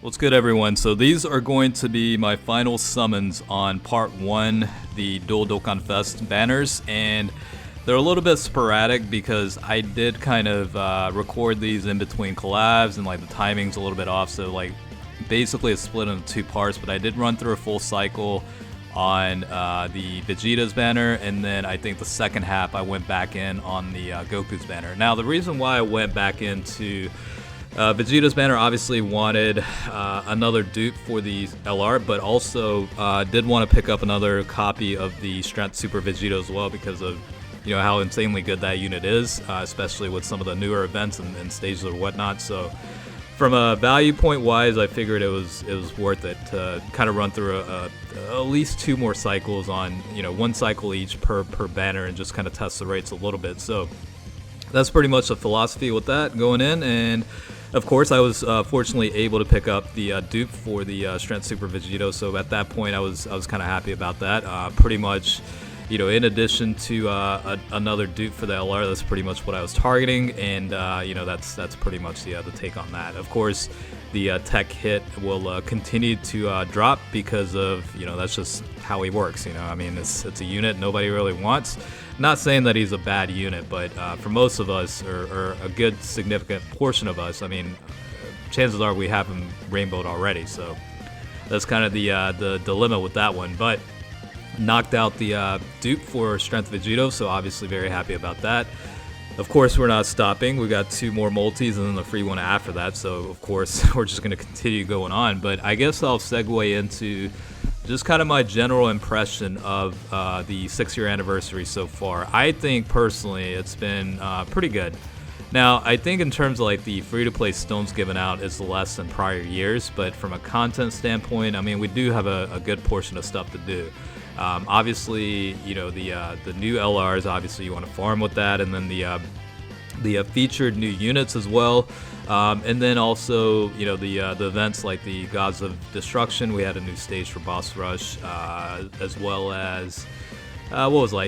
What's good, everyone? So these are going to be my final summons on part 1, the dual DokkanFest banners, and they're a little bit sporadic because I did kind of record these in between collabs and like the timing's a little bit off, so like basically it's split into 2 parts, but I did run through a full cycle on the Vegeta's banner, and then I think the second half I went back in on the Goku's banner. Now the reason why I went back into Vegeta's banner, obviously wanted another dupe for the LR, but also did want to pick up another copy of the Strength Super Vegeta as well because of how insanely good that unit is, especially with some of the newer events and stages or whatnot. So from a value point wise, I figured it was worth it to kind of run through at least 2 more cycles on 1 cycle each per banner and just kind of test the rates a little bit. So that's pretty much the philosophy with that going in. And of course, I was fortunately able to pick up the dupe for the Strength Super Vegeta. So at that point, I was kind of happy about that. Pretty much, in addition to another dupe for the LR, that's pretty much what I was targeting, and that's pretty much the take on that. Of course, the tech hit will continue to drop because of that's just how he works. I mean, it's a unit nobody really wants. Not saying that he's a bad unit, but for most of us, or a good significant portion of us, I mean, chances are we have him rainbowed already. So that's kind of the dilemma with that one. But knocked out the dupe for Strength Vegeta, so obviously very happy about that. Of course, we're not stopping. We got 2 more multis and then the free one after that. So of course, we're just going to continue going on. But I guess I'll segue into just kind of my general impression of the 6-year anniversary so far. I think personally it's been pretty good. Now, I think in terms of like the free-to-play stones given out is less than prior years, but from a content standpoint, I mean, we do have a good portion of stuff to do. Obviously, the new LRs, obviously you want to farm with that, and then the featured new units as well. And then also, the events like the Gods of Destruction. We had a new stage for Boss Rush, as well as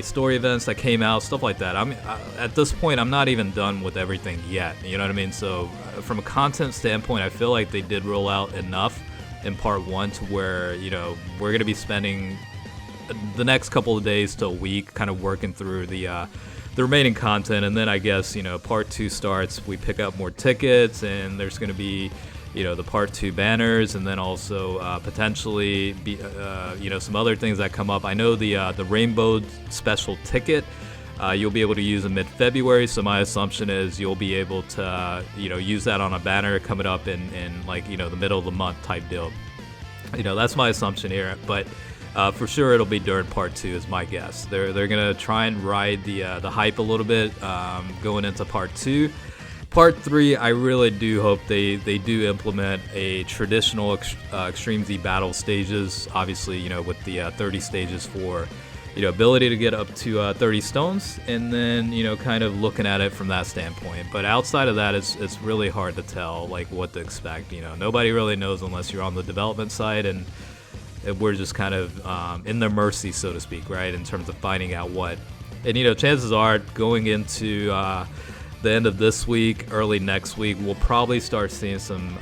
story events that came out, stuff like that. I mean, at this point, I'm not even done with everything yet. You know what I mean? So from a content standpoint, I feel like they did roll out enough in part 1 to where we're gonna be spending the next couple of days to a week kind of working through the remaining content, and then I guess part 2 starts. We pick up more tickets, and there's going to be the part 2 banners, and then also potentially be some other things that come up. I know the rainbow special ticket you'll be able to use in mid-February, so my assumption is you'll be able to use that on a banner coming up in like the middle of the month type deal. That's my assumption here, but for sure it'll be during part 2 is my guess. They're gonna try and ride the hype a little bit going into part 2. Part 3, I really do hope they do implement a traditional Extreme Z battle stages, obviously with the 30 stages for ability to get up to 30 stones, and then kind of looking at it from that standpoint. But outside of that, it's really hard to tell like what to expect. Nobody really knows unless you're on the development side, and we're just kind of in their mercy, so to speak, right, in terms of finding out what. And chances are going into the end of this week, early next week, we'll probably start seeing some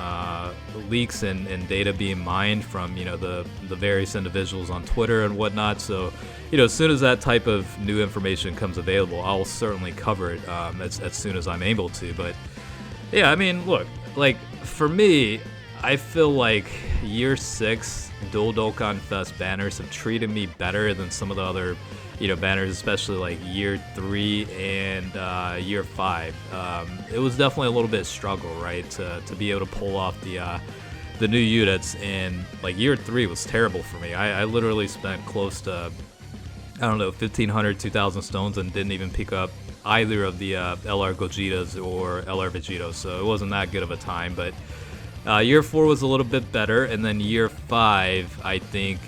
leaks and data being mined from the various individuals on Twitter and whatnot. So as soon as that type of new information comes available, I'll certainly cover it as soon as I'm able to. But yeah, I mean, look, like for me, I feel like year 6 dual DokkanFest banners have treated me better than some of the other banners, especially like year 3 and year 5. It was definitely a little bit struggle, right, to be able to pull off the new units, and like year 3 was terrible for me. I literally spent close to 1,500, 2,000 stones and didn't even pick up either of the LR Gogetas or LR Vegetas, so it wasn't that good of a time. But year 4 was a little bit better, and then year 5, I think,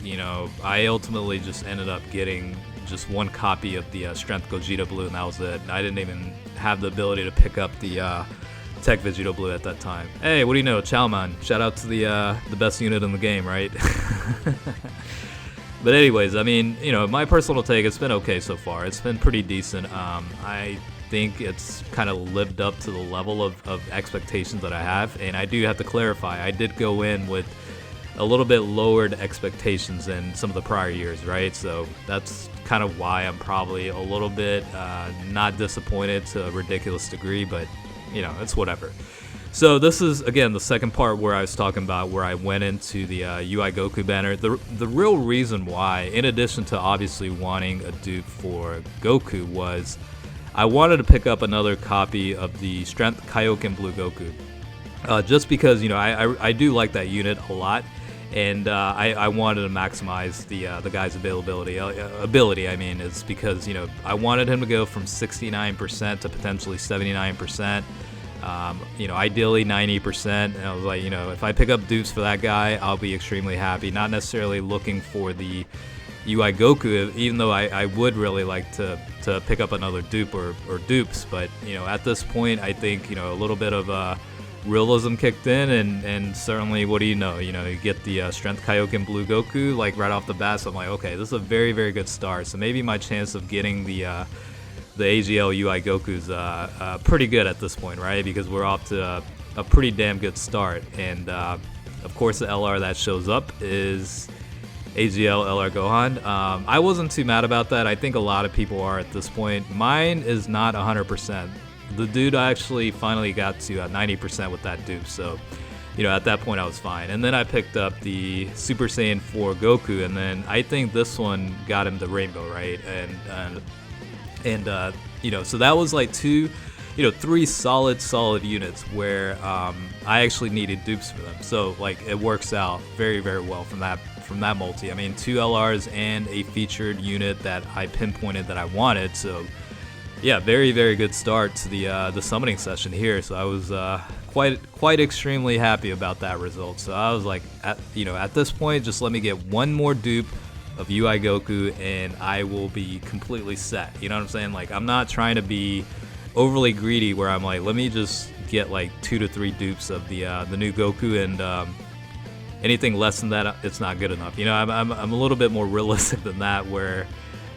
I ultimately just ended up getting just 1 copy of the Strength Gogeta Blue, and that was it. I didn't even have the ability to pick up the Tech Vegeta Blue at that time. Hey, what do you know, Chowman? Shout out to the best unit in the game, right? But anyways, I mean, my personal take, it's been okay so far. It's been pretty decent. I think it's kind of lived up to the level of expectations that I have. And I do have to clarify, I did go in with a little bit lowered expectations than some of the prior years, right? So that's kind of why I'm probably a little bit not disappointed to a ridiculous degree, but you know, it's whatever. So this is, again, the second part where I was talking about where I went into the UI Goku banner. The real reason why, in addition to obviously wanting a dupe for Goku, was I wanted to pick up another copy of the Strength Kaioken Blue Goku. Just because, you know, I do like that unit a lot, and I wanted to maximize the guy's ability. I mean, is because, you know, I wanted him to go from 69% to potentially 79%. You know, ideally 90%. And I was like, you know, if I pick up dupes for that guy, I'll be extremely happy. Not necessarily looking for the UI Goku, even though I would really like to pick up another dupe or dupes. But, you know, at this point, I think, you know, a little bit of realism kicked in, and certainly, what do you know? You know, you get the Strength Kaioken Blue Goku, like, right off the bat. So I'm like, okay, this is a very, very good start. So maybe my chance of getting the AGL UI Goku's pretty good at this point, right? Because we're off to a pretty damn good start. And of course, the LR that shows up is AGL LR Gohan. I wasn't too mad about that. I think a lot of people are at this point. Mine is not 100%. The dude actually finally got to 90% with that dupe. So, you know, at that point I was fine. And then I picked up the Super Saiyan 4 Goku, and then I think this one got him the rainbow, right? And you know, so that was like three solid units where I actually needed dupes for them. So like it works out very, very well from that multi. I mean, 2 LRs and a featured unit that I pinpointed that I wanted. So yeah, very, very good start to the summoning session here. So I was quite extremely happy about that result. So I was like, at this point, just let me get one more dupe of UI Goku and I will be completely set. You know what I'm saying? Like, I'm not trying to be overly greedy where I'm like, let me just get like 2 to 3 dupes of the new Goku, and anything less than that, it's not good enough. You know, I'm a little bit more realistic than that, where,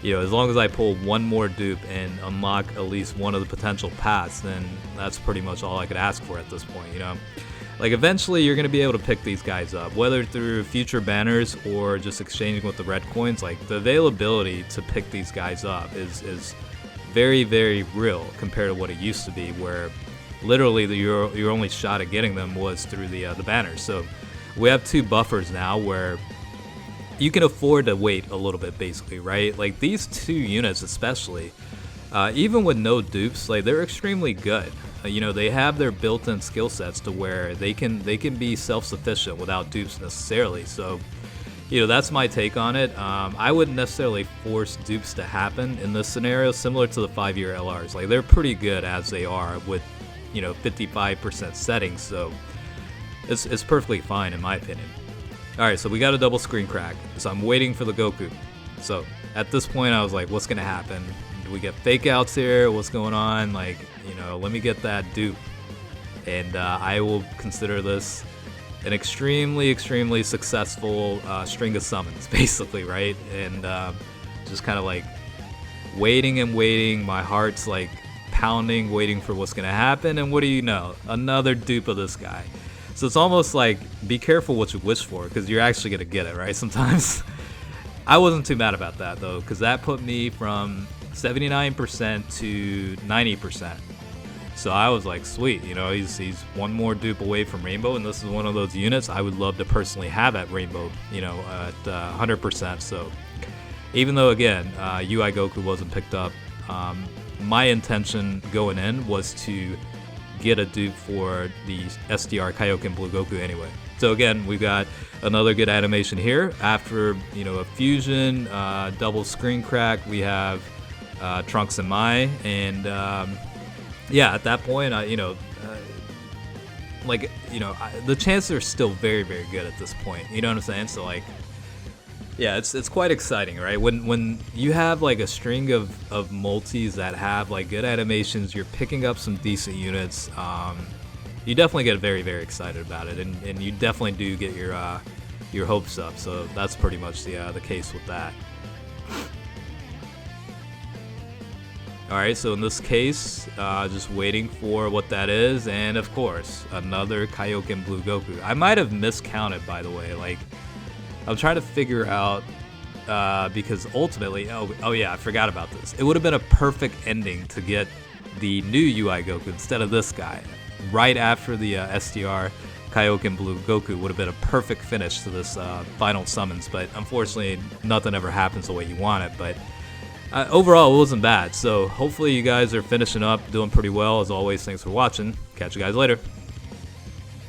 you know, as long as I pull one more dupe and unlock at least one of the potential paths, then that's pretty much all I could ask for at this point, you know? Like, eventually you're going to be able to pick these guys up, whether through future banners or just exchanging with the red coins. Like, the availability to pick these guys up is very, very real compared to what it used to be, where literally your only shot at getting them was through the banners. So we have 2 buffers now where you can afford to wait a little bit, basically, right? Like, these 2 units especially, even with no dupes, like, they're extremely good. You know, they have their built-in skill sets to where they can be self-sufficient without dupes necessarily. So, you know, that's my take on it. I wouldn't necessarily force dupes to happen in this scenario, similar to the 5-year LRs. Like, they're pretty good as they are with, you know, 55% settings. So it's perfectly fine in my opinion. All right, so we got a double screen crack. So I'm waiting for the Goku. So at this point, I was like, what's gonna happen? Do we get fake outs here? What's going on? Like, you know, let me get that dupe, and I will consider this an extremely successful string of summons, basically, right? And just kind of like waiting and waiting. My heart's like pounding, waiting for what's gonna happen. And what do you know? Another dupe of this guy. So it's almost like, be careful what you wish for, because you're actually gonna get it, right? Sometimes. I wasn't too mad about that though, because that put me from 79% to 90%. So I was like, sweet, you know, he's one more dupe away from Rainbow, and this is one of those units I would love to personally have at Rainbow, you know, at 100%. So even though, again, UI Goku wasn't picked up, my intention going in was to get a dupe for the SDR Kaioken Blue Goku anyway. So again, we've got another good animation here. After, you know, a fusion, double screen crack, we have Trunks and Mai, and yeah, at that point, the chances are still very, very good at this point. You know what I'm saying? So like, yeah, it's quite exciting, right? When you have like a string of multis that have like good animations, you're picking up some decent units. You definitely get very, very excited about it, and you definitely do get your hopes up. So that's pretty much the case with that. Alright, so in this case, just waiting for what that is, and of course, another Kaioken Blue Goku. I might have miscounted, by the way. Like, I'm trying to figure out, because ultimately, oh yeah, I forgot about this. It would have been a perfect ending to get the new UI Goku instead of this guy. Right after the SDR Kaioken Blue Goku would have been a perfect finish to this final summons, but unfortunately, nothing ever happens the way you want it. But overall, it wasn't bad. So hopefully you guys are finishing up, doing pretty well. As always, thanks for watching. Catch you guys later.